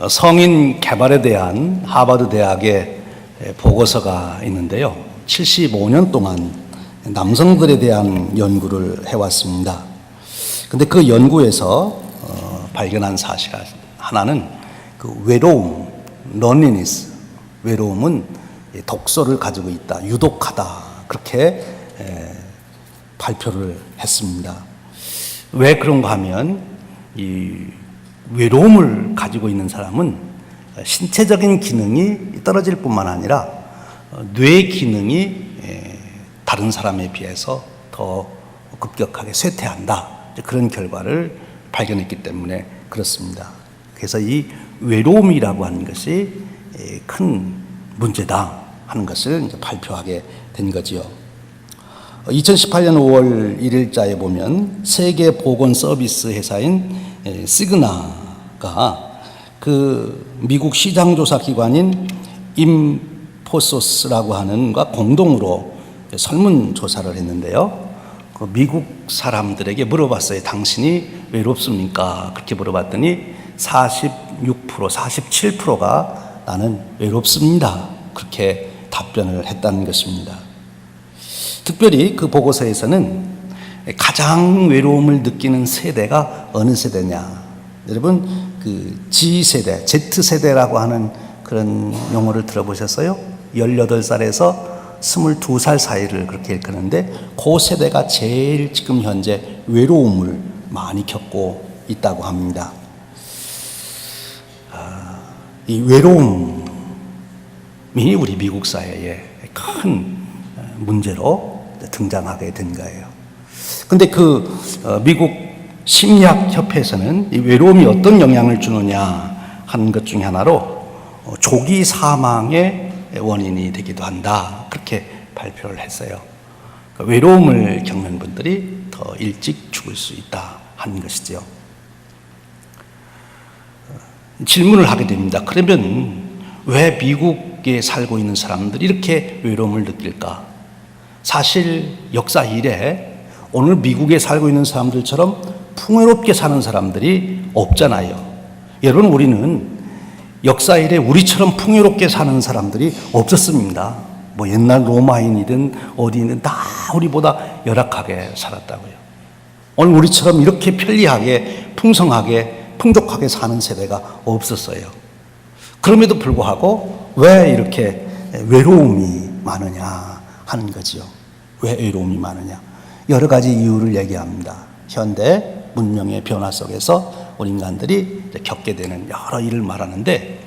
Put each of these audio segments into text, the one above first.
성인 개발에 대한 하버드 대학의 보고서가 있는데요. 75년 동안 남성들에 대한 연구를 해왔습니다. 근데 그 연구에서 발견한 사실 하나는 그 외로움, loneliness, 외로움은 독소를 가지고 있다, 유독하다, 그렇게 발표를 했습니다. 왜 그런가 하면 이 외로움을 가지고 있는 사람은 신체적인 기능이 떨어질 뿐만 아니라 뇌 기능이 다른 사람에 비해서 더 급격하게 쇠퇴한다, 그런 결과를 발견했기 때문에 그렇습니다. 그래서 이 외로움이라고 하는 것이 큰 문제다 하는 것을 이제 발표하게 된 거지요. 2018년 5월 1일자에 보면 세계 보건 서비스 회사인 시그나가 그 미국 시장조사 기관인 인포소스라고 하는 과 공동으로 설문조사를 했는데요. 그 미국 사람들에게 물어봤어요. 당신이 외롭습니까? 그렇게 물어봤더니 46%, 47%가 나는 외롭습니다, 그렇게 답변을 했다는 것입니다. 특별히 그 보고서에서는 가장 외로움을 느끼는 세대가 어느 세대냐. 여러분, 그 G세대, Z세대라고 하는 그런 용어를 들어보셨어요? 18살에서 22살 사이를 그렇게 일컫는데 그 세대가 제일 지금 현재 외로움을 많이 겪고 있다고 합니다. 이 외로움이 우리 미국 사회에 큰 문제로 등장하게 된 거예요. 근데 그 미국 심리학협회에서는 이 외로움이 어떤 영향을 주느냐 하는 것 중에 하나로 조기 사망의 원인이 되기도 한다, 그렇게 발표를 했어요. 그러니까 외로움을 겪는 분들이 더 일찍 죽을 수 있다 하는 것이죠. 질문을 하게 됩니다. 그러면 왜 미국에 살고 있는 사람들이 이렇게 외로움을 느낄까? 사실 역사 이래 오늘 미국에 살고 있는 사람들처럼 풍요롭게 사는 사람들이 없잖아요. 여러분, 우리는 역사 이래 우리처럼 풍요롭게 사는 사람들이 없었습니다. 뭐 옛날 로마인이든 어디든 다 우리보다 열악하게 살았다고요. 오늘 우리처럼 이렇게 편리하게 풍성하게 풍족하게 사는 세대가 없었어요. 그럼에도 불구하고 왜 이렇게 외로움이 많으냐 하는 거지요. 왜 외로움이 많으냐? 여러 가지 이유를 얘기합니다. 현대 문명의 변화 속에서 우리 인간들이 겪게 되는 여러 일을 말하는데,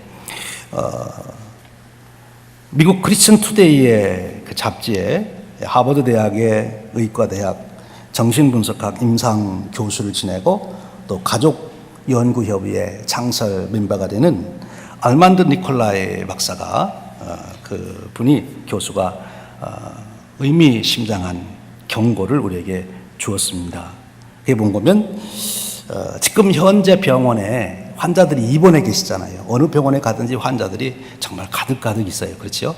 미국 크리스천 투데이의 그 잡지에 하버드 대학의 의과대학 정신분석학 임상 교수를 지내고 또 가족연구협의회 창설 멤버가 되는 알만드 니콜라이 박사가 그 분이 교수가 의미심장한 경고를 우리에게 주었습니다. 그게 뭔가면 지금 현재 병원에 환자들이 입원해 계시잖아요. 어느 병원에 가든지 환자들이 정말 가득 있어요. 그렇죠?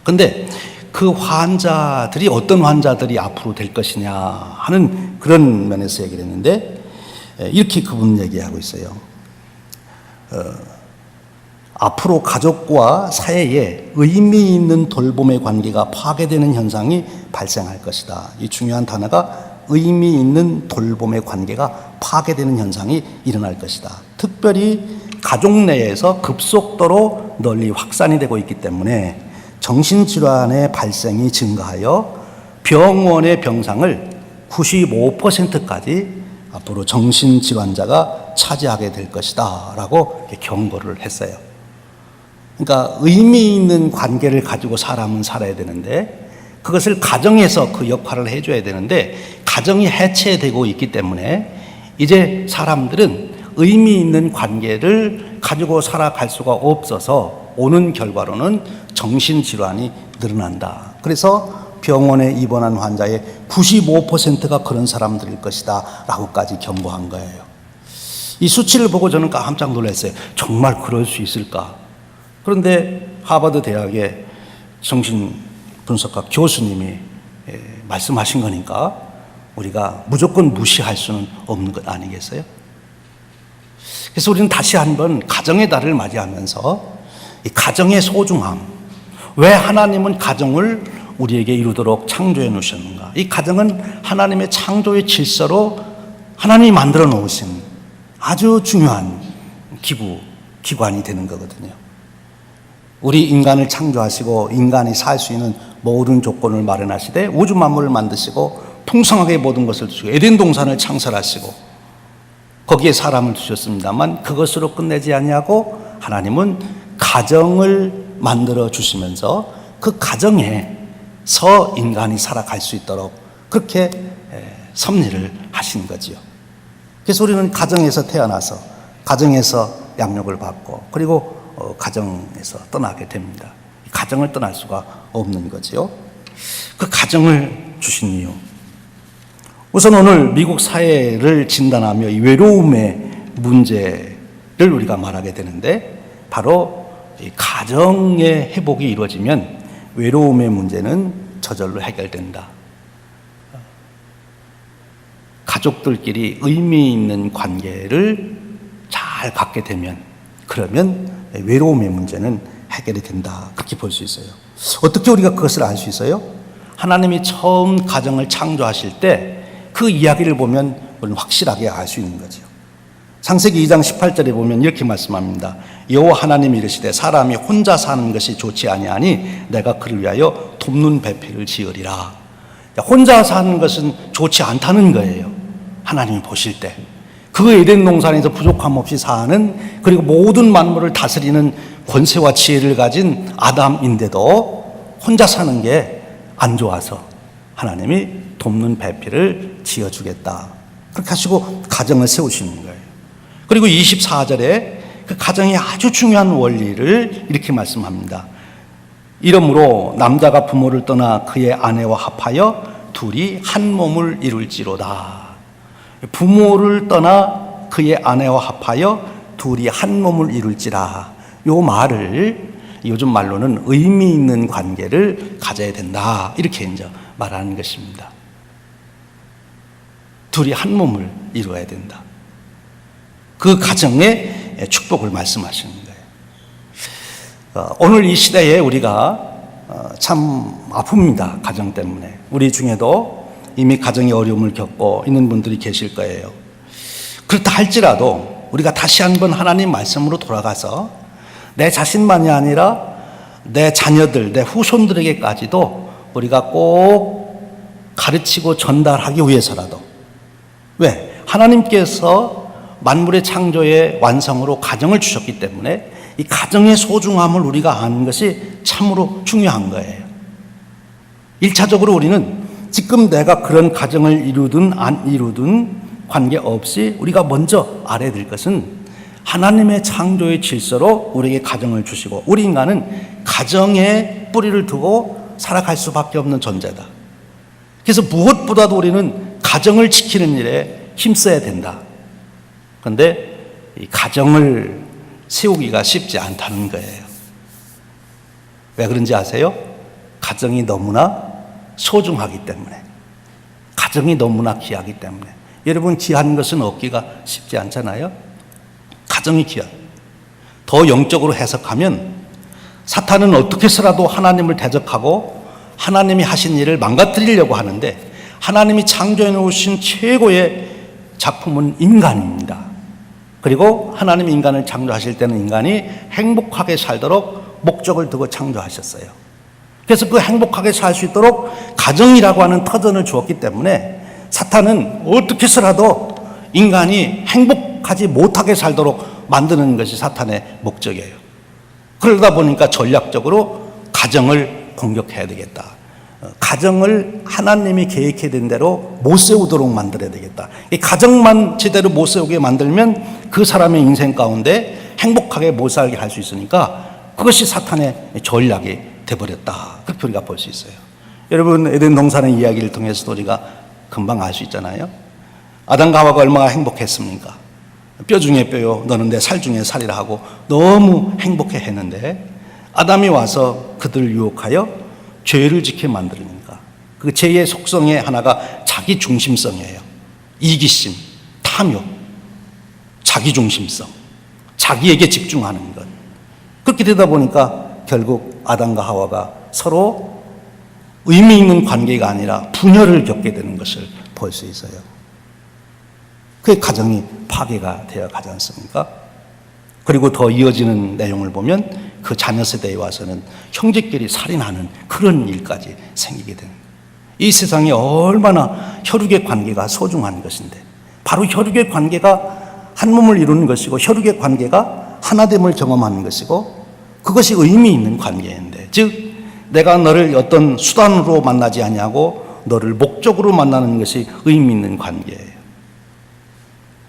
근데 그 환자들이 어떤 환자들이 앞으로 될 것이냐 하는 그런 면에서 얘기를 했는데, 이렇게 그분 얘기하고 있어요. 앞으로 가족과 사회에 의미 있는 돌봄의 관계가 파괴되는 현상이 발생할 것이다. 이 중요한 단어가 의미 있는 돌봄의 관계가 파괴되는 현상이 일어날 것이다. 특별히 가족 내에서 급속도로 널리 확산이 되고 있기 때문에 정신질환의 발생이 증가하여 병원의 병상을 95%까지 앞으로 정신질환자가 차지하게 될 것이다 라고 경고를 했어요. 그러니까 의미 있는 관계를 가지고 사람은 살아야 되는데, 그것을 가정에서 그 역할을 해줘야 되는데 가정이 해체되고 있기 때문에 이제 사람들은 의미 있는 관계를 가지고 살아갈 수가 없어서 오는 결과로는 정신질환이 늘어난다. 그래서 병원에 입원한 환자의 95%가 그런 사람들일 것이다 라고까지 경고한 거예요. 이 수치를 보고 저는 깜짝 놀랐어요. 정말 그럴 수 있을까? 그런데 하버드 대학의 정신분석학 교수님이 말씀하신 거니까 우리가 무조건 무시할 수는 없는 것 아니겠어요? 그래서 우리는 다시 한번 가정의 달을 맞이하면서 이 가정의 소중함, 왜 하나님은 가정을 우리에게 이루도록 창조해 놓으셨는가? 이 가정은 하나님의 창조의 질서로 하나님이 만들어 놓으신 아주 중요한 기관이 되는 거거든요. 우리 인간을 창조하시고 인간이 살 수 있는 모든 조건을 마련하시되 우주 만물을 만드시고 풍성하게 모든 것을 주시고 에덴 동산을 창설하시고 거기에 사람을 두셨습니다만 그것으로 끝내지 아니하고 하나님은 가정을 만들어 주시면서 그 가정에서 인간이 살아갈 수 있도록 그렇게 섭리를 하신 거지요. 그래서 우리는 가정에서 태어나서 가정에서 양육을 받고 그리고 가정에서 떠나게 됩니다. 가정을 떠날 수가 없는 거지요. 그 가정을 주신 이유. 우선 오늘 미국 사회를 진단하며 이 외로움의 문제를 우리가 말하게 되는데 바로 이 가정의 회복이 이루어지면 외로움의 문제는 저절로 해결된다. 가족들끼리 의미 있는 관계를 잘 갖게 되면 그러면 외로움의 문제는 해결이 된다. 그렇게 볼 수 있어요. 어떻게 우리가 그것을 알 수 있어요? 하나님이 처음 가정을 창조하실 때 그 이야기를 보면 우리는 확실하게 알 수 있는 거죠. 창세기 2장 18절에 보면 이렇게 말씀합니다. 여호와 하나님이 이르시되 사람이 혼자 사는 것이 좋지 아니하니 내가 그를 위하여 돕는 배필을 지으리라. 혼자 사는 것은 좋지 않다는 거예요. 하나님이 보실 때. 그 에덴 동산에서 부족함 없이 사는 그리고 모든 만물을 다스리는 권세와 지혜를 가진 아담인데도 혼자 사는 게 안 좋아서 하나님이 돕는 배필을 지어주겠다. 그렇게 하시고 가정을 세우시는 거예요. 그리고 24절에 그 가정의 아주 중요한 원리를 이렇게 말씀합니다. 이러므로 남자가 부모를 떠나 그의 아내와 합하여 둘이 한 몸을 이룰지로다. 부모를 떠나 그의 아내와 합하여 둘이 한 몸을 이룰지라. 요 말을 요즘 말로는 의미 있는 관계를 가져야 된다. 이렇게 이제 말하는 것입니다. 둘이 한 몸을 이루어야 된다. 그 가정의 축복을 말씀하시는 거예요. 오늘 이 시대에 우리가 참 아픕니다. 가정 때문에. 우리 중에도 이미 가정의 어려움을 겪고 있는 분들이 계실 거예요. 그렇다 할지라도 우리가 다시 한번 하나님 말씀으로 돌아가서 내 자신만이 아니라 내 자녀들, 내 후손들에게까지도 우리가 꼭 가르치고 전달하기 위해서라도 왜? 하나님께서 만물의 창조의 완성으로 가정을 주셨기 때문에 이 가정의 소중함을 우리가 아는 것이 참으로 중요한 거예요. 1차적으로 우리는 지금 내가 그런 가정을 이루든 안 이루든 관계없이 우리가 먼저 알아야 될 것은 하나님의 창조의 질서로 우리에게 가정을 주시고 우리 인간은 가정에 뿌리를 두고 살아갈 수밖에 없는 존재다. 그래서 무엇보다도 우리는 가정을 지키는 일에 힘써야 된다. 그런데 이 가정을 세우기가 쉽지 않다는 거예요. 왜 그런지 아세요? 가정이 너무나 소중하기 때문에, 가정이 너무나 귀하기 때문에. 여러분, 귀한 것은 얻기가 쉽지 않잖아요. 가정이 귀한. 더 영적으로 해석하면 사탄은 어떻게 해서라도 하나님을 대적하고 하나님이 하신 일을 망가뜨리려고 하는데 하나님이 창조해 놓으신 최고의 작품은 인간입니다. 그리고 하나님이 인간을 창조하실 때는 인간이 행복하게 살도록 목적을 두고 창조하셨어요. 그래서 그 행복하게 살 수 있도록 가정이라고 하는 터전을 주었기 때문에 사탄은 어떻게 해서라도 인간이 행복하지 못하게 살도록 만드는 것이 사탄의 목적이에요. 그러다 보니까 전략적으로 가정을 공격해야 되겠다. 가정을 하나님이 계획해 둔 대로 못 세우도록 만들어야 되겠다. 이 가정만 제대로 못 세우게 만들면 그 사람의 인생 가운데 행복하게 못 살게 할 수 있으니까 그것이 사탄의 전략이 돼버렸다. 그렇게 우리가 볼 수 있어요. 여러분, 에덴 동산의 이야기를 통해서도 우리가 금방 알 수 있잖아요. 아담과 하와가 얼마나 행복했습니까? 뼈 중에 뼈요, 너는 내 살 중에 살이라 하고 너무 행복해 했는데 아담이 와서 그들을 유혹하여 죄를 짓게 만들니까 그 죄의 속성의 하나가 자기 중심성이에요. 이기심, 탐욕, 자기중심성, 자기에게 집중하는 것. 그렇게 되다 보니까 결국 아담과 하와가 서로 의미 있는 관계가 아니라 분열을 겪게 되는 것을 볼 수 있어요. 그게 가정이 파괴가 되어 가지 않습니까? 그리고 더 이어지는 내용을 보면 그 자녀 세대에 와서는 형제끼리 살인하는 그런 일까지 생기게 되는 거예요. 이 세상에 얼마나 혈육의 관계가 소중한 것인데, 바로 혈육의 관계가 한 몸을 이루는 것이고 혈육의 관계가 하나됨을 경험하는 것이고 그것이 의미 있는 관계인데, 즉 내가 너를 어떤 수단으로 만나지 아니하고 너를 목적으로 만나는 것이 의미 있는 관계예요.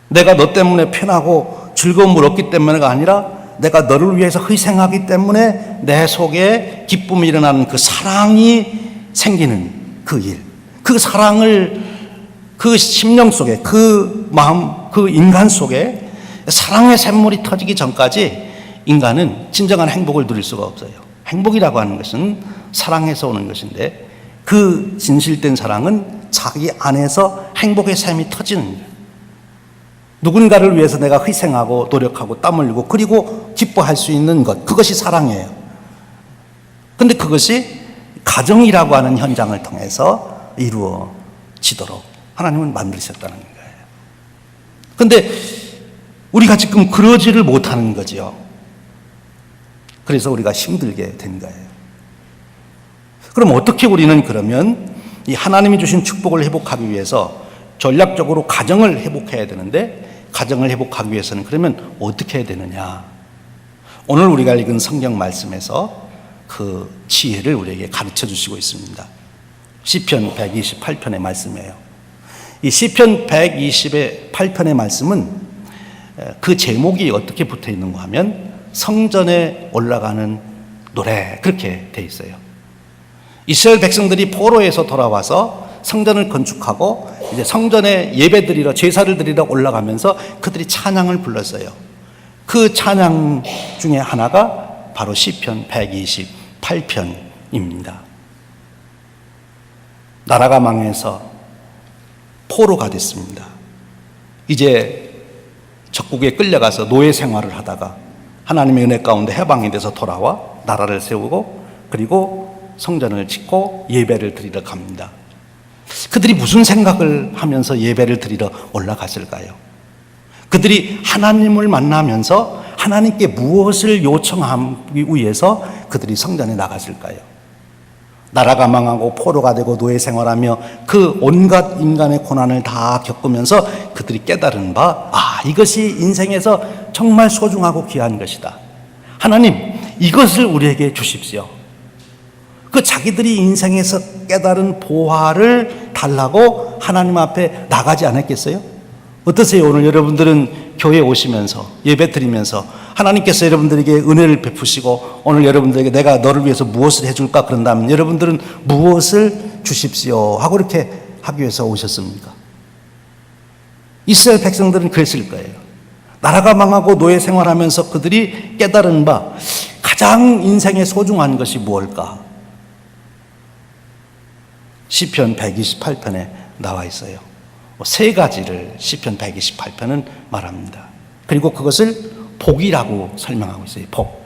내가 너 때문에 편하고 즐거움을 얻기 때문에가 아니라 내가 너를 위해서 희생하기 때문에 내 속에 기쁨이 일어나는 그 사랑이 생기는 그 일, 그 사랑을 그 심령 속에, 그 마음, 그 인간 속에 사랑의 샘물이 터지기 전까지 인간은 진정한 행복을 누릴 수가 없어요. 행복이라고 하는 것은 사랑에서 오는 것인데, 그 진실된 사랑은 자기 안에서 행복의 샘이 터지는 거예요. 누군가를 위해서 내가 희생하고 노력하고 땀 흘리고 그리고 기뻐할 수 있는 것, 그것이 사랑이에요. 근데 그것이 가정이라고 하는 현장을 통해서 이루어지도록 하나님은 만드셨다는 거예요. 근데 우리가 지금 그러지를 못하는 거지요. 그래서 우리가 힘들게 된 거예요. 그럼 어떻게 우리는 그러면 이 하나님이 주신 축복을 회복하기 위해서 전략적으로 가정을 회복해야 되는데, 가정을 회복하기 위해서는 그러면 어떻게 해야 되느냐? 오늘 우리가 읽은 성경 말씀에서 그 지혜를 우리에게 가르쳐 주시고 있습니다. 시편 128편의 말씀이에요. 이 시편 128편의 말씀은 그 제목이 어떻게 붙어 있는가 하면 성전에 올라가는 노래, 그렇게 돼 있어요. 이스라엘 백성들이 포로에서 돌아와서 성전을 건축하고 이제 성전에 예배드리러, 제사를 드리러 올라가면서 그들이 찬양을 불렀어요. 그 찬양 중에 하나가 바로 시편 128편입니다. 나라가 망해서 포로가 됐습니다. 이제 적국에 끌려가서 노예 생활을 하다가 하나님의 은혜 가운데 해방이 돼서 돌아와 나라를 세우고 그리고 성전을 짓고 예배를 드리러 갑니다. 그들이 무슨 생각을 하면서 예배를 드리러 올라갔을까요? 그들이 하나님을 만나면서 하나님께 무엇을 요청하기 위해서 그들이 성전에 나갔을까요? 나라가 망하고 포로가 되고 노예 생활하며 그 온갖 인간의 고난을 다 겪으면서 그들이 깨달은 바, 이것이 인생에서 정말 소중하고 귀한 것이다. 하나님, 이것을 우리에게 주십시오. 그 자기들이 인생에서 깨달은 보화를 달라고 하나님 앞에 나가지 않았겠어요? 어떠세요? 오늘 여러분들은 교회에 오시면서 예배 드리면서 하나님께서 여러분들에게 은혜를 베푸시고 오늘 여러분들에게 내가 너를 위해서 무엇을 해줄까 그런다면 여러분들은 무엇을 주십시오 하고 이렇게 하기 위해서 오셨습니까? 이스라엘 백성들은 그랬을 거예요. 나라가 망하고 노예 생활하면서 그들이 깨달은 바 가장 인생에 소중한 것이 무엇일까? 시편 128편에 나와 있어요. 세 가지를 시편 128편은 말합니다. 그리고 그것을 복이라고 설명하고 있어요. 복.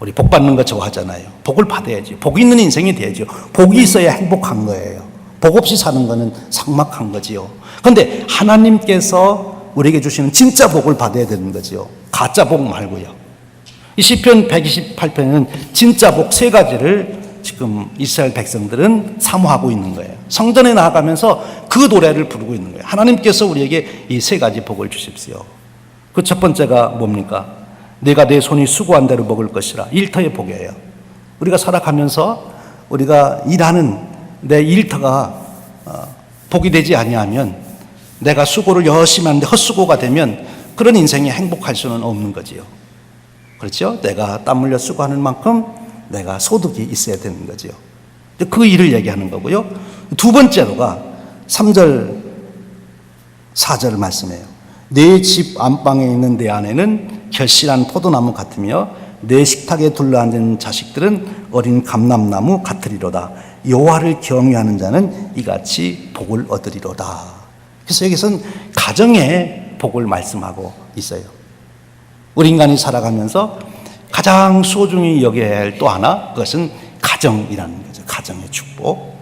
우리 복 받는 거 좋아하잖아요. 복을 받아야지. 복 있는 인생이 돼야죠. 복이 있어야 행복한 거예요. 복 없이 사는 거는 삭막한 거지요. 그런데 하나님께서 우리에게 주시는 진짜 복을 받아야 되는 거지요. 가짜 복 말고요. 이 시편 128편에는 진짜 복 세 가지를 지금 이스라엘 백성들은 사모하고 있는 거예요. 성전에 나아가면서 그 노래를 부르고 있는 거예요. 하나님께서 우리에게 이 세 가지 복을 주십시오. 그 첫 번째가 뭡니까? 내가 내 손이 수고한 대로 먹을 것이라. 일터의 복이에요. 우리가 살아가면서 우리가 일하는 내 일터가 복이 되지 아니하면, 내가 수고를 열심히 하는데 헛수고가 되면 그런 인생이 행복할 수는 없는 거지요. 그렇죠? 내가 땀 흘려 수고하는 만큼 내가 소득이 있어야 되는 거죠. 그 일을 얘기하는 거고요. 두 번째로가 3절 4절 말씀이에요. 내 집 안방에 있는 내 아내는 결실한 포도나무 같으며 내 식탁에 둘러앉은 자식들은 어린 감람나무 같으리로다. 여호와를 경외하는 자는 이같이 복을 얻으리로다. 그래서 여기서는 가정에 복을 말씀하고 있어요. 우리 인간이 살아가면서 가장 소중히 여겨야 할 또 하나, 그것은 가정이라는 거죠. 가정의 축복.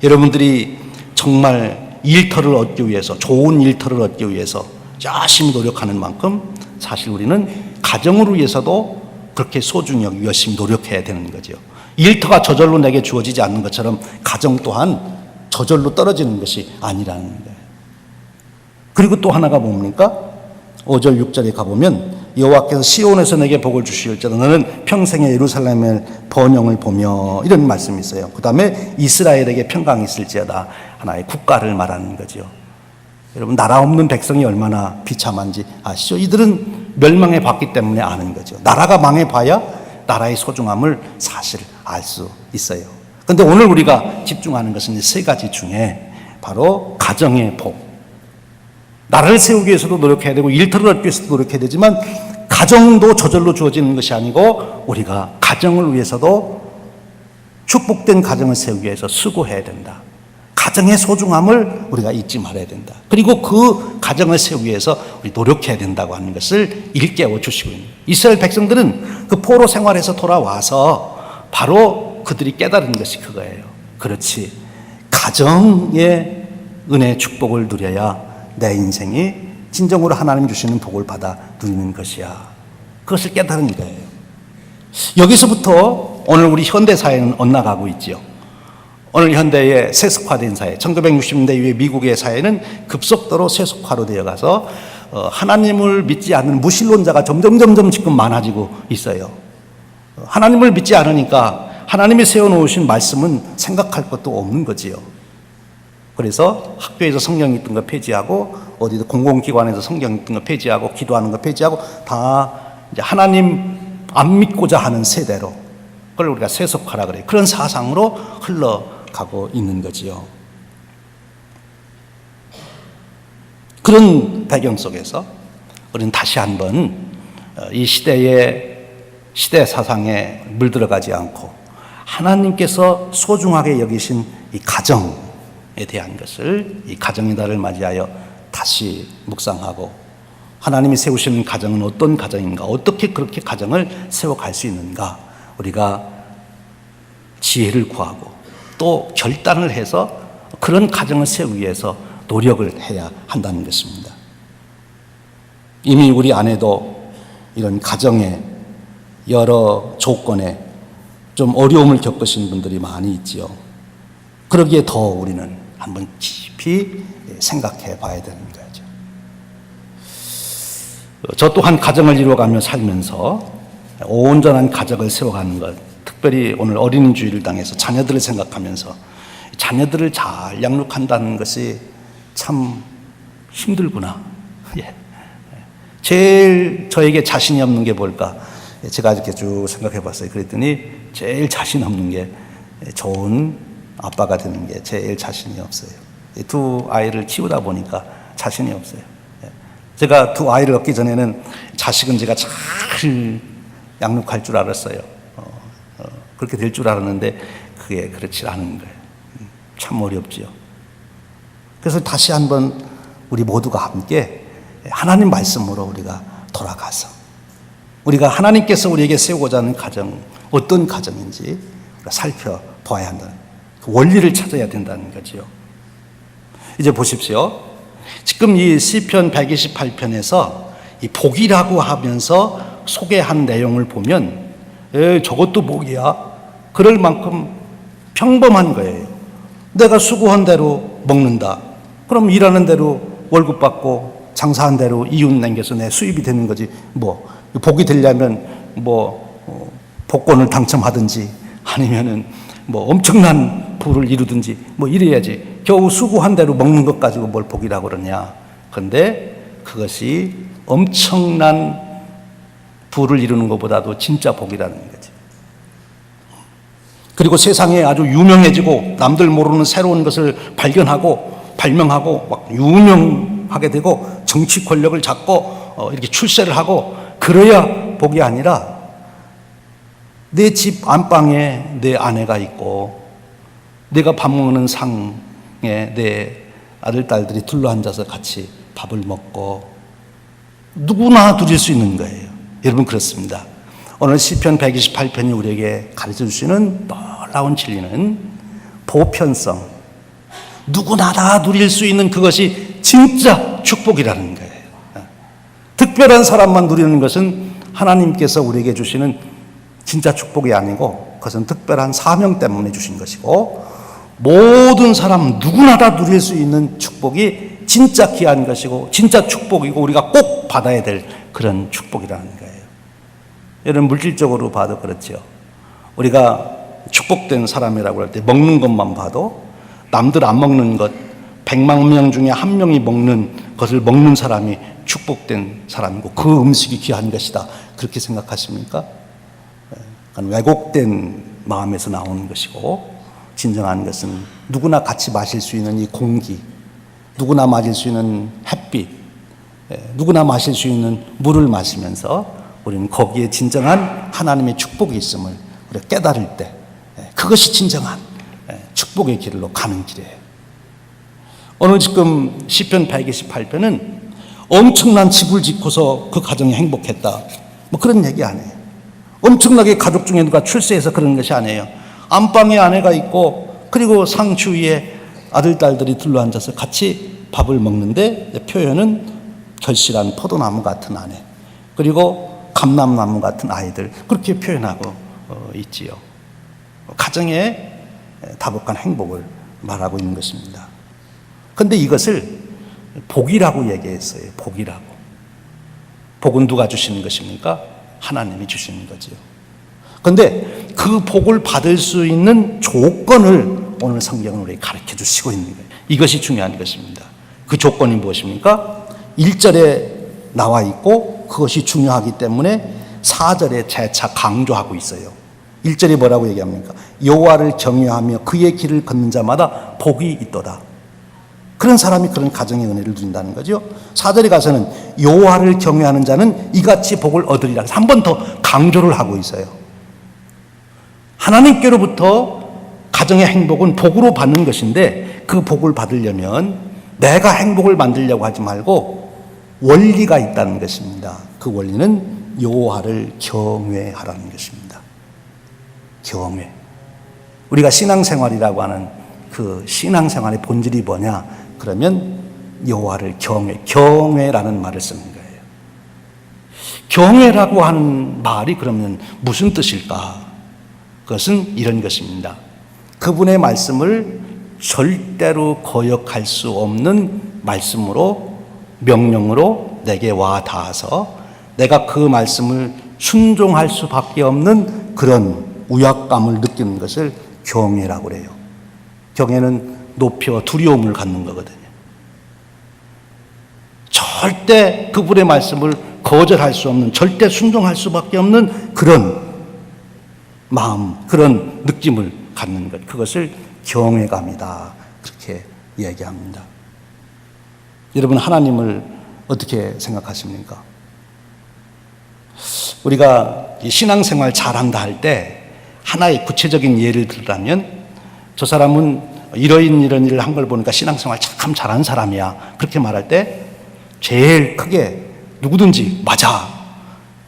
여러분들이 정말 일터를 얻기 위해서, 좋은 일터를 얻기 위해서 열심히 노력하는 만큼 사실 우리는 가정을 위해서도 그렇게 소중히 여기고 열심히 노력해야 되는 거죠. 일터가 저절로 내게 주어지지 않는 것처럼 가정 또한 저절로 떨어지는 것이 아니라는 거예요. 그리고 또 하나가 뭡니까? 5절 6절에 가보면 여호와께서 시온에서 내게 복을 주시올지어다 너는 평생에 예루살렘의 번영을 보며, 이런 말씀이 있어요. 그 다음에 이스라엘에게 평강이 있을지어다, 하나의 국가를 말하는 거죠. 여러분, 나라 없는 백성이 얼마나 비참한지 아시죠? 이들은 멸망해 봤기 때문에 아는 거죠. 나라가 망해 봐야 나라의 소중함을 사실 알 수 있어요. 그런데 오늘 우리가 집중하는 것은 세 가지 중에 바로 가정의 복. 나라를 세우기 위해서도 노력해야 되고 일터를 얻기 위해서도 노력해야 되지만 가정도 저절로 주어지는 것이 아니고 우리가 가정을 위해서도 축복된 가정을 세우기 위해서 수고해야 된다. 가정의 소중함을 우리가 잊지 말아야 된다. 그리고 그 가정을 세우기 위해서 우리 노력해야 된다고 하는 것을 일깨워 주시고 있는 거예요. 이스라엘 백성들은 그 포로 생활에서 돌아와서 바로 그들이 깨달은 것이 그거예요. 그렇지, 가정의 은혜 축복을 누려야 내 인생이 진정으로 하나님 주시는 복을 받아 누리는 것이야. 그것을 깨달은 거예요. 여기서부터 오늘 우리 현대사회는 엇나가고 있죠. 오늘 현대의 세속화된 사회, 1960년대 이후에 미국의 사회는 급속도로 세속화로 되어가서 하나님을 믿지 않는 무신론자가 점점 지금 많아지고 있어요. 하나님을 믿지 않으니까 하나님이 세워놓으신 말씀은 생각할 것도 없는 거지요. 그래서 학교에서 성경 읽던 거 폐지하고 어디도 공공기관에서 성경 읽던 거 폐지하고 기도하는 거 폐지하고 다 이제 하나님 안 믿고자 하는 세대로, 그걸 우리가 세속화라 그래요. 그런 사상으로 흘러가고 있는 거지요. 그런 배경 속에서 우리는 다시 한번 이 시대 사상에 물들어가지 않고 하나님께서 소중하게 여기신 이 가정에 대한 것을, 이 가정의 달을 맞이하여 다시 묵상하고 하나님이 세우시는 가정은 어떤 가정인가, 어떻게 그렇게 가정을 세워갈 수 있는가, 우리가 지혜를 구하고 또 결단을 해서 그런 가정을 세우기 위해서 노력을 해야 한다는 것입니다. 이미 우리 안에도 이런 가정의 여러 조건에 좀 어려움을 겪으신 분들이 많이 있지요. 그러기에 더 우리는 한번 깊이 생각해 봐야 되는 거죠. 저 또한 가정을 이루어가며 살면서 온전한 가정을 세워가는 것, 특별히 오늘 어린이 주일을 당해서 자녀들을 생각하면서 자녀들을 잘 양육한다는 것이 참 힘들구나. 제일 저에게 자신이 없는 게 뭘까? 제가 이렇게 쭉 생각해 봤어요. 그랬더니 제일 자신 없는 게 좋은 아빠가 되는 게 제일 자신이 없어요. 두 아이를 키우다 보니까 자신이 없어요. 제가 두 아이를 얻기 전에는 자식은 제가 잘 양육할 줄 알았어요. 그렇게 될 줄 알았는데 그게 그렇지 않은 거예요. 참 어렵지요. 그래서 다시 한번 우리 모두가 함께 하나님 말씀으로 우리가 돌아가서 우리가 하나님께서 우리에게 세우고자 하는 가정, 어떤 가정인지 살펴봐야 한다는, 그 원리를 찾아야 된다는 거지요. 이제 보십시오. 지금 이 시편 128편에서 이 복이라고 하면서 소개한 내용을 보면 저것도 복이야. 그럴 만큼 평범한 거예요. 내가 수고한 대로 먹는다. 그럼 일하는 대로 월급 받고 장사한 대로 이윤 남겨서 내 수입이 되는 거지. 뭐 복이 되려면 뭐 복권을 당첨하든지 아니면은 뭐 엄청난 부를 이루든지 뭐 이래야지. 겨우 수고한 대로 먹는 것 가지고 뭘 복이라고 그러냐. 그런데 그것이 엄청난 부를 이루는 것보다도 진짜 복이라는 거지. 그리고 세상에 아주 유명해지고 남들 모르는 새로운 것을 발견하고 발명하고 막 유명하게 되고 정치 권력을 잡고 이렇게 출세를 하고 그래야 복이 아니라 내 집 안방에 내 아내가 있고 내가 밥 먹는 상에 내 아들, 딸들이 둘러앉아서 같이 밥을 먹고 누구나 누릴 수 있는 거예요. 여러분 그렇습니다. 오늘 시편 128편이 우리에게 가르쳐 주시는 놀라운 진리는 보편성, 누구나 다 누릴 수 있는 그것이 진짜 축복이라는 거예요. 특별한 사람만 누리는 것은 하나님께서 우리에게 주시는 진짜 축복이 아니고 그것은 특별한 사명 때문에 주신 것이고, 모든 사람 누구나 다 누릴 수 있는 축복이 진짜 귀한 것이고 진짜 축복이고 우리가 꼭 받아야 될 그런 축복이라는 거예요. 여러분 물질적으로 봐도 그렇죠. 우리가 축복된 사람이라고 할 때 먹는 것만 봐도 남들 안 먹는 것, 100만 명 중에 한 명이 먹는 것을 먹는 사람이 축복된 사람이고 그 음식이 귀한 것이다, 그렇게 생각하십니까? 왜곡된 마음에서 나오는 것이고, 진정한 것은 누구나 같이 마실 수 있는 이 공기, 누구나 마실 수 있는 햇빛, 누구나 마실 수 있는 물을 마시면서 우리는 거기에 진정한 하나님의 축복이 있음을 우리가 깨달을 때 그것이 진정한 축복의 길로 가는 길이에요. 오늘 지금 시편 128편은 엄청난 집을 짓고서 그 가정이 행복했다, 뭐 그런 얘기 아니에요. 엄청나게 가족 중에 누가 출세해서 그런 것이 아니에요. 안방에 아내가 있고 그리고 상추 위에 아들, 딸들이 둘러앉아서 같이 밥을 먹는데 표현은 결실한 포도나무 같은 아내, 그리고 감람나무 같은 아이들, 그렇게 표현하고 있지요. 가정의 다복한 행복을 말하고 있는 것입니다. 그런데 이것을 복이라고 얘기했어요. 복이라고. 복은 누가 주시는 것입니까? 하나님이 주시는 거죠. 그런데 그 복을 받을 수 있는 조건을 오늘 성경은 우리에게 가르쳐 주시고 있는 거예요. 이것이 중요한 것입니다. 그 조건이 무엇입니까? 1절에 나와 있고 그것이 중요하기 때문에 4절에 재차 강조하고 있어요. 1절에 뭐라고 얘기합니까? 여호와를 경외하며 그의 길을 걷는 자마다 복이 있도다. 그런 사람이 그런 가정의 은혜를 누린다는 거죠. 4절에 가서는 여호와를 경외하는 자는 이같이 복을 얻으리라. 한 번 더 강조를 하고 있어요. 하나님께로부터 가정의 행복은 복으로 받는 것인데 그 복을 받으려면 내가 행복을 만들려고 하지 말고 원리가 있다는 것입니다. 그 원리는 여호와를 경외하라는 것입니다. 경외. 우리가 신앙생활이라고 하는 그 신앙생활의 본질이 뭐냐? 그러면 여호와를 경외라는 말을 쓰는 거예요. 경외라고 하는 말이 그러면 무슨 뜻일까? 그것은 이런 것입니다. 그분의 말씀을 절대로 거역할 수 없는 말씀으로, 명령으로 내게 와 닿아서 내가 그 말씀을 순종할 수밖에 없는 그런 우약감을 느끼는 것을 경외라고 그래요. 경외는 높여 두려움을 갖는 거거든요. 절대 그분의 말씀을 거절할 수 없는, 절대 순종할 수밖에 없는 그런 마음, 그런 느낌을 갖는 것, 그것을 경외감이다, 그렇게 얘기합니다. 여러분 하나님을 어떻게 생각하십니까? 우리가 신앙생활 잘한다 할 때 하나의 구체적인 예를 들자면, 저 사람은 이런 일을 한 걸 보니까 신앙생활 참 잘한 사람이야, 그렇게 말할 때 제일 크게 누구든지 맞아,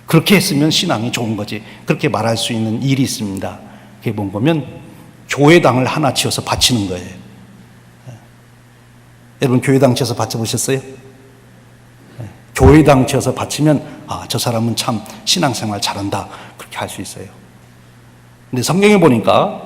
그렇게 했으면 신앙이 좋은 거지, 그렇게 말할 수 있는 일이 있습니다. 그게 뭔 거면 교회당을 하나 지어서 바치는 거예요. 여러분 교회당 지어서 바쳐보셨어요? 교회당 지어서 바치면 저 사람은 참 신앙생활 잘한다, 그렇게 할 수 있어요. 근데 성경에 보니까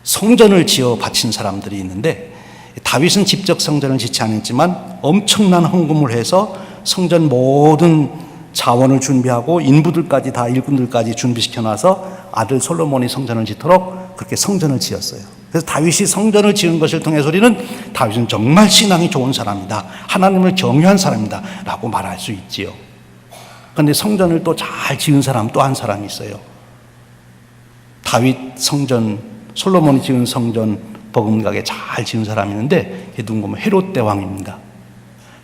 성전을 지어 바친 사람들이 있는데, 다윗은 직접 성전을 짓지 않았지만 엄청난 헌금을 해서 성전 모든 자원을 준비하고 인부들까지 다 일꾼들까지 준비시켜놔서 아들 솔로몬이 성전을 짓도록 그렇게 성전을 지었어요. 그래서 다윗이 성전을 지은 것을 통해서 우리는 다윗은 정말 신앙이 좋은 사람이다, 하나님을 경외한 사람이다 라고 말할 수 있지요. 그런데 성전을 또 잘 지은 사람 또 한 사람이 있어요. 다윗 성전, 솔로몬이 지은 성전 버금가게 잘 지은 사람이 있는데 그게 누군가 헤롯 대왕입니다.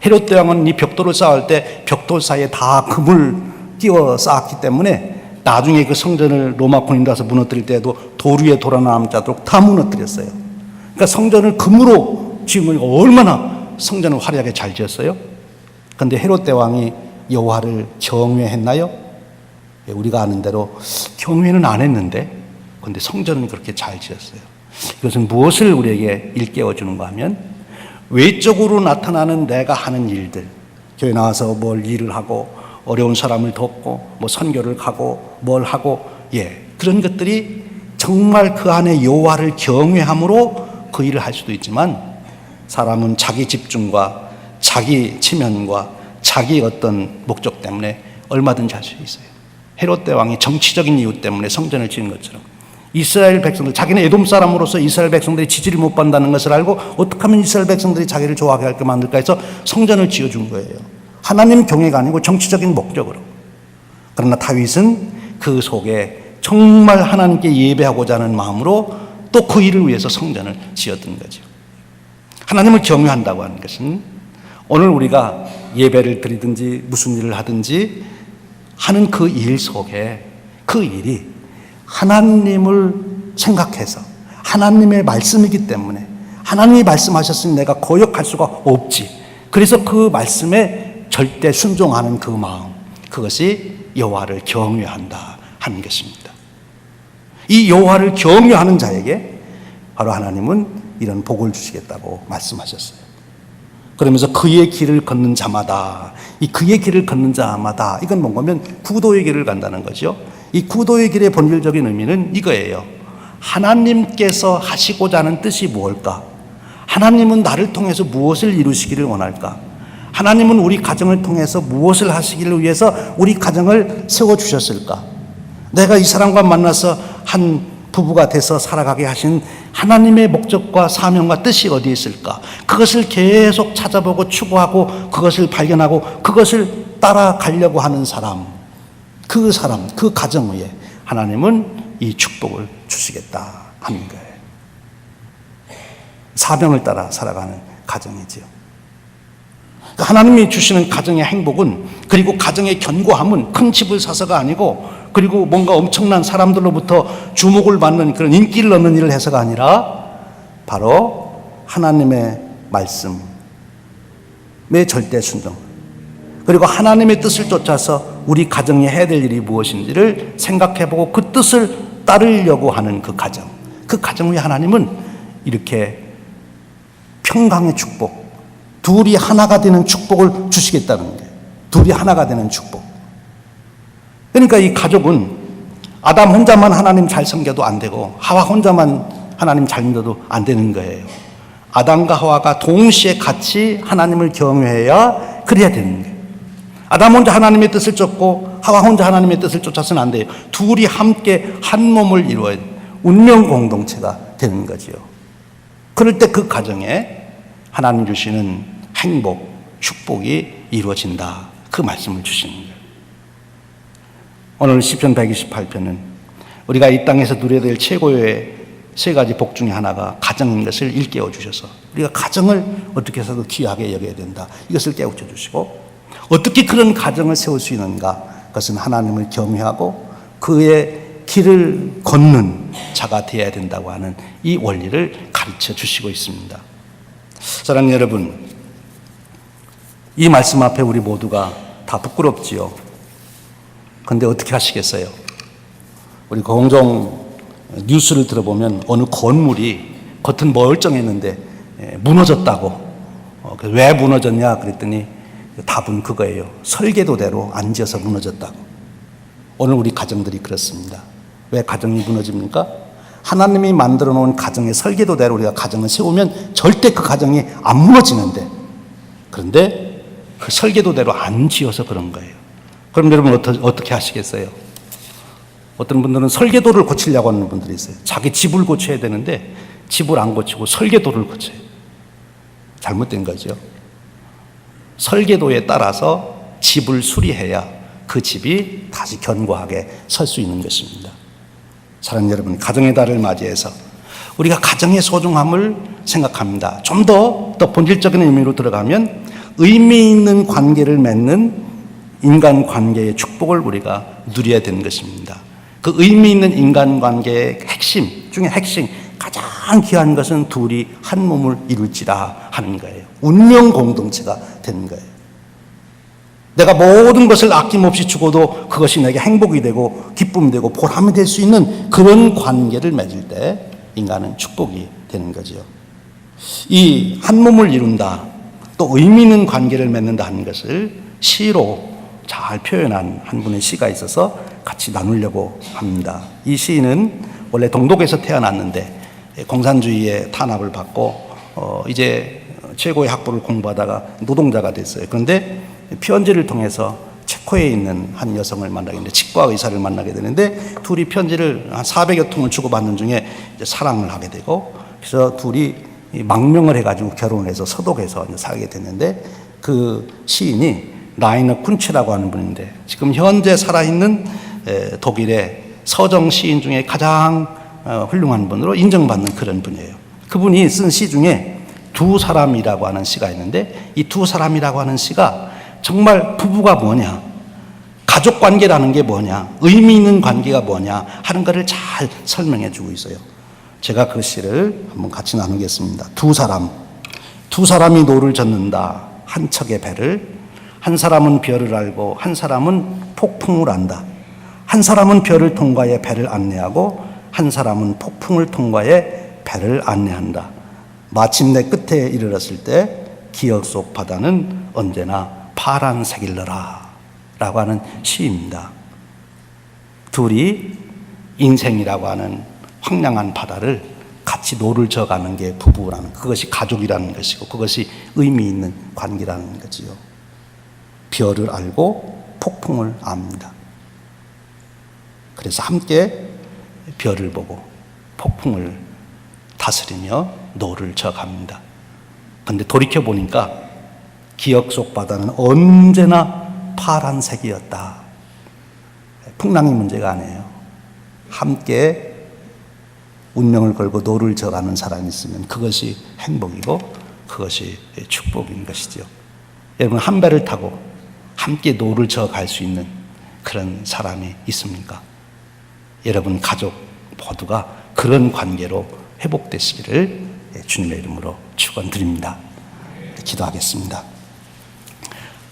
헤롯 대왕은 이 벽돌을 쌓을 때 벽돌 사이에 다 금을 끼워 쌓았기 때문에 나중에 그 성전을 로마 군인이 와서 무너뜨릴 때에도 돌 위에 돌아남지 않도록 다 무너뜨렸어요. 그러니까 성전을 금으로 지은 거니까 얼마나 성전을 화려하게 잘 지었어요? 그런데 헤롯 대왕이 여호와를 경외했나요? 우리가 아는 대로 경외는 안 했는데, 그런데 성전은 그렇게 잘 지었어요. 이것은 무엇을 우리에게 일깨워 주는가 하면, 외적으로 나타나는 내가 하는 일들, 교회 나와서 뭘 일을 하고 어려운 사람을 돕고 뭐 선교를 가고 뭘 하고, 그런 것들이 정말 그 안에 여호와를 경외함으로 그 일을 할 수도 있지만, 사람은 자기 집중과 자기 치면과 자기 어떤 목적 때문에 얼마든지 할 수 있어요. 헤롯 대왕이 정치적인 이유 때문에 성전을 지은 것처럼 이스라엘 백성들, 자기는 에돔 사람으로서 이스라엘 백성들이 지지를 못 받는다는 것을 알고 어떻게 하면 이스라엘 백성들이 자기를 좋아하게 할까 만들까 해서 성전을 지어준 거예요. 하나님 경외가 아니고 정치적인 목적으로. 그러나 다윗은 그 속에 정말 하나님께 예배하고자 하는 마음으로 또 그 일을 위해서 성전을 지었던 거죠. 하나님을 경외한다고 하는 것은 오늘 우리가 예배를 드리든지 무슨 일을 하든지 하는 그 일 속에, 그 일이 하나님을 생각해서 하나님의 말씀이기 때문에, 하나님이 말씀하셨으니 내가 거역할 수가 없지, 그래서 그 말씀에 절대 순종하는 그 마음, 그것이 여호와를 경외한다 하는 것입니다. 이 여호와를 경외하는 자에게 바로 하나님은 이런 복을 주시겠다고 말씀하셨어요. 그러면서 그의 길을 걷는 자마다, 이 그의 길을 걷는 자마다, 이건 뭔가면 구도의 길을 간다는 거죠. 이 구도의 길의 본질적인 의미는 이거예요. 하나님께서 하시고자 하는 뜻이 무엇일까? 하나님은 나를 통해서 무엇을 이루시기를 원할까? 하나님은 우리 가정을 통해서 무엇을 하시기를 위해서 우리 가정을 세워주셨을까? 내가 이 사람과 만나서 한 부부가 돼서 살아가게 하신 하나님의 목적과 사명과 뜻이 어디에 있을까? 그것을 계속 찾아보고 추구하고 그것을 발견하고 그것을 따라가려고 하는 사람, 그 가정 위에 하나님은 이 축복을 주시겠다 하는 거예요. 사명을 따라 살아가는 가정이지요. 하나님이 주시는 가정의 행복은, 그리고 가정의 견고함은 큰 집을 사서가 아니고, 그리고 뭔가 엄청난 사람들로부터 주목을 받는 그런 인기를 얻는 일을 해서가 아니라 바로 하나님의 말씀의 절대 순종, 그리고 하나님의 뜻을 쫓아서 우리 가정이 해야 될 일이 무엇인지를 생각해보고 그 뜻을 따르려고 하는 그 가정 위에 하나님은 이렇게 평강의 축복, 둘이 하나가 되는 축복을 주시겠다는 거예요. 둘이 하나가 되는 축복. 그러니까 이 가족은 아담 혼자만 하나님 잘 섬겨도 안 되고 하와 혼자만 하나님 잘 믿어도 안 되는 거예요. 아담과 하와가 동시에 같이 하나님을 경외해야 그래야 되는 거예요. 아담 혼자 하나님의 뜻을 쫓고 하와 혼자 하나님의 뜻을 쫓아서는 안 돼요. 둘이 함께 한 몸을 이루어야 운명 공동체가 되는 거죠. 그럴 때 그 가정에 하나님 주시는 행복, 축복이 이루어진다, 그 말씀을 주시는 거예요. 오늘 시편 128편은 우리가 이 땅에서 누려야 될 최고의 세 가지 복 중에 하나가 가정인 것을 일깨워 주셔서 우리가 가정을 어떻게 해서도 귀하게 여겨야 된다, 이것을 깨우쳐 주시고, 어떻게 그런 가정을 세울 수 있는가? 그것은 하나님을 경외하고 그의 길을 걷는 자가 되어야 된다고 하는 이 원리를 가르쳐 주시고 있습니다. 사랑하는 여러분, 이 말씀 앞에 우리 모두가 다 부끄럽지요. 그런데 어떻게 하시겠어요? 우리 공정 뉴스를 들어보면 어느 건물이 겉은 멀쩡했는데 무너졌다고. 왜 무너졌냐 그랬더니 답은 그거예요. 설계도대로 안 지어서 무너졌다고. 오늘 우리 가정들이 그렇습니다. 왜 가정이 무너집니까? 하나님이 만들어 놓은 가정의 설계도대로 우리가 가정을 세우면 절대 그 가정이 안 무너지는데, 그런데 그 설계도대로 안 지어서 그런 거예요. 그럼 여러분 어떻게 하시겠어요? 어떤 분들은 설계도를 고치려고 하는 분들이 있어요. 자기 집을 고쳐야 되는데 집을 안 고치고 설계도를 고쳐요. 잘못된 거죠. 설계도에 따라서 집을 수리해야 그 집이 다시 견고하게 설 수 있는 것입니다. 사랑하는 여러분, 가정의 달을 맞이해서 우리가 가정의 소중함을 생각합니다. 좀 더 본질적인 의미로 들어가면 의미 있는 관계를 맺는 인간관계의 축복을 우리가 누려야 되는 것입니다. 그 의미 있는 인간관계의 핵심 중에 핵심, 가장 귀한 것은 둘이 한 몸을 이룰지라 하는 거예요. 운명 공동체가 되는 거예요. 내가 모든 것을 아낌없이 주고도 그것이 내게 행복이 되고 기쁨이 되고 보람이 될 수 있는 그런 관계를 맺을 때 인간은 축복이 되는 거죠. 이 한 몸을 이룬다, 또 의미 있는 관계를 맺는다 하는 것을 시로 잘 표현한 한 분의 시가 있어서 같이 나누려고 합니다. 이 시인은 원래 동독에서 태어났는데 공산주의의 탄압을 받고 이제 최고의 학부를 공부하다가 노동자가 됐어요. 그런데 편지를 통해서 체코에 있는 한 여성을 만나게 되는데, 치과 의사를 만나게 되는데, 둘이 편지를 한 400여 통을 주고받는 중에 이제 사랑을 하게 되고, 그래서 둘이 망명을 해가지고 결혼을 해서 서독에서 살게 됐는데, 그 시인이 라이너 쿤츠라고 하는 분인데, 지금 현재 살아있는 독일의 서정 시인 중에 가장 훌륭한 분으로 인정받는 그런 분이에요. 그분이 쓴 시 중에 두 사람이라고 하는 시가 있는데, 이 두 사람이라고 하는 시가 정말 부부가 뭐냐, 가족 관계라는 게 뭐냐, 의미 있는 관계가 뭐냐 하는 것을 잘 설명해 주고 있어요. 제가 그 시를 한번 같이 나누겠습니다. 두 사람이 노를 젓는다, 한 척의 배를. 한 사람은 별을 알고 한 사람은 폭풍을 안다. 한 사람은 별을 통과해 배를 안내하고 한 사람은 폭풍을 통과해 배를 안내한다. 마침내 끝에 이르렀을 때 기억 속 바다는 언제나 파란색일러라 라고 하는 시입니다. 둘이 인생이라고 하는 황량한 바다를 같이 노를 져가는 게 부부라는, 그것이 가족이라는 것이고 그것이 의미 있는 관계라는 거지요. 별을 알고 폭풍을 압니다. 그래서 함께 별을 보고 폭풍을 다스리며 노를 져갑니다. 그런데 돌이켜보니까 기억 속 바다는 언제나 파란색이었다. 풍랑이 문제가 아니에요. 함께 운명을 걸고 노를 져가는 사람이 있으면 그것이 행복이고 그것이 축복인 것이죠. 여러분, 한 배를 타고 함께 노를 져갈 수 있는 그런 사람이 있습니까? 여러분 가족 모두가 그런 관계로 회복되시기를 주님의 이름으로 축원드립니다. 기도하겠습니다.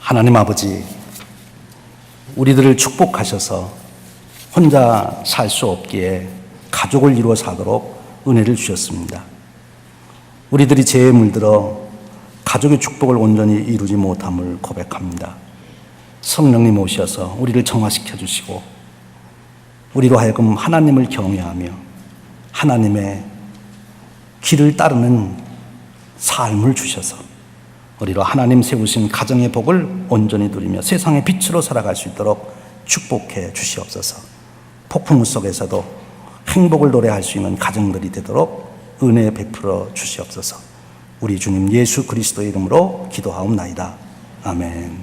하나님 아버지, 우리들을 축복하셔서 혼자 살 수 없기에 가족을 이루어 사도록 은혜를 주셨습니다. 우리들이 죄에 물들어 가족의 축복을 온전히 이루지 못함을 고백합니다. 성령님 오셔서 우리를 정화시켜 주시고 우리로 하여금 하나님을 경외하며 하나님의 길을 따르는 삶을 주셔서 우리로 하나님 세우신 가정의 복을 온전히 누리며 세상의 빛으로 살아갈 수 있도록 축복해 주시옵소서. 폭풍 속에서도 행복을 노래할 수 있는 가정들이 되도록 은혜 베풀어 주시옵소서. 우리 주님 예수 그리스도의 이름으로 기도하옵나이다. 아멘.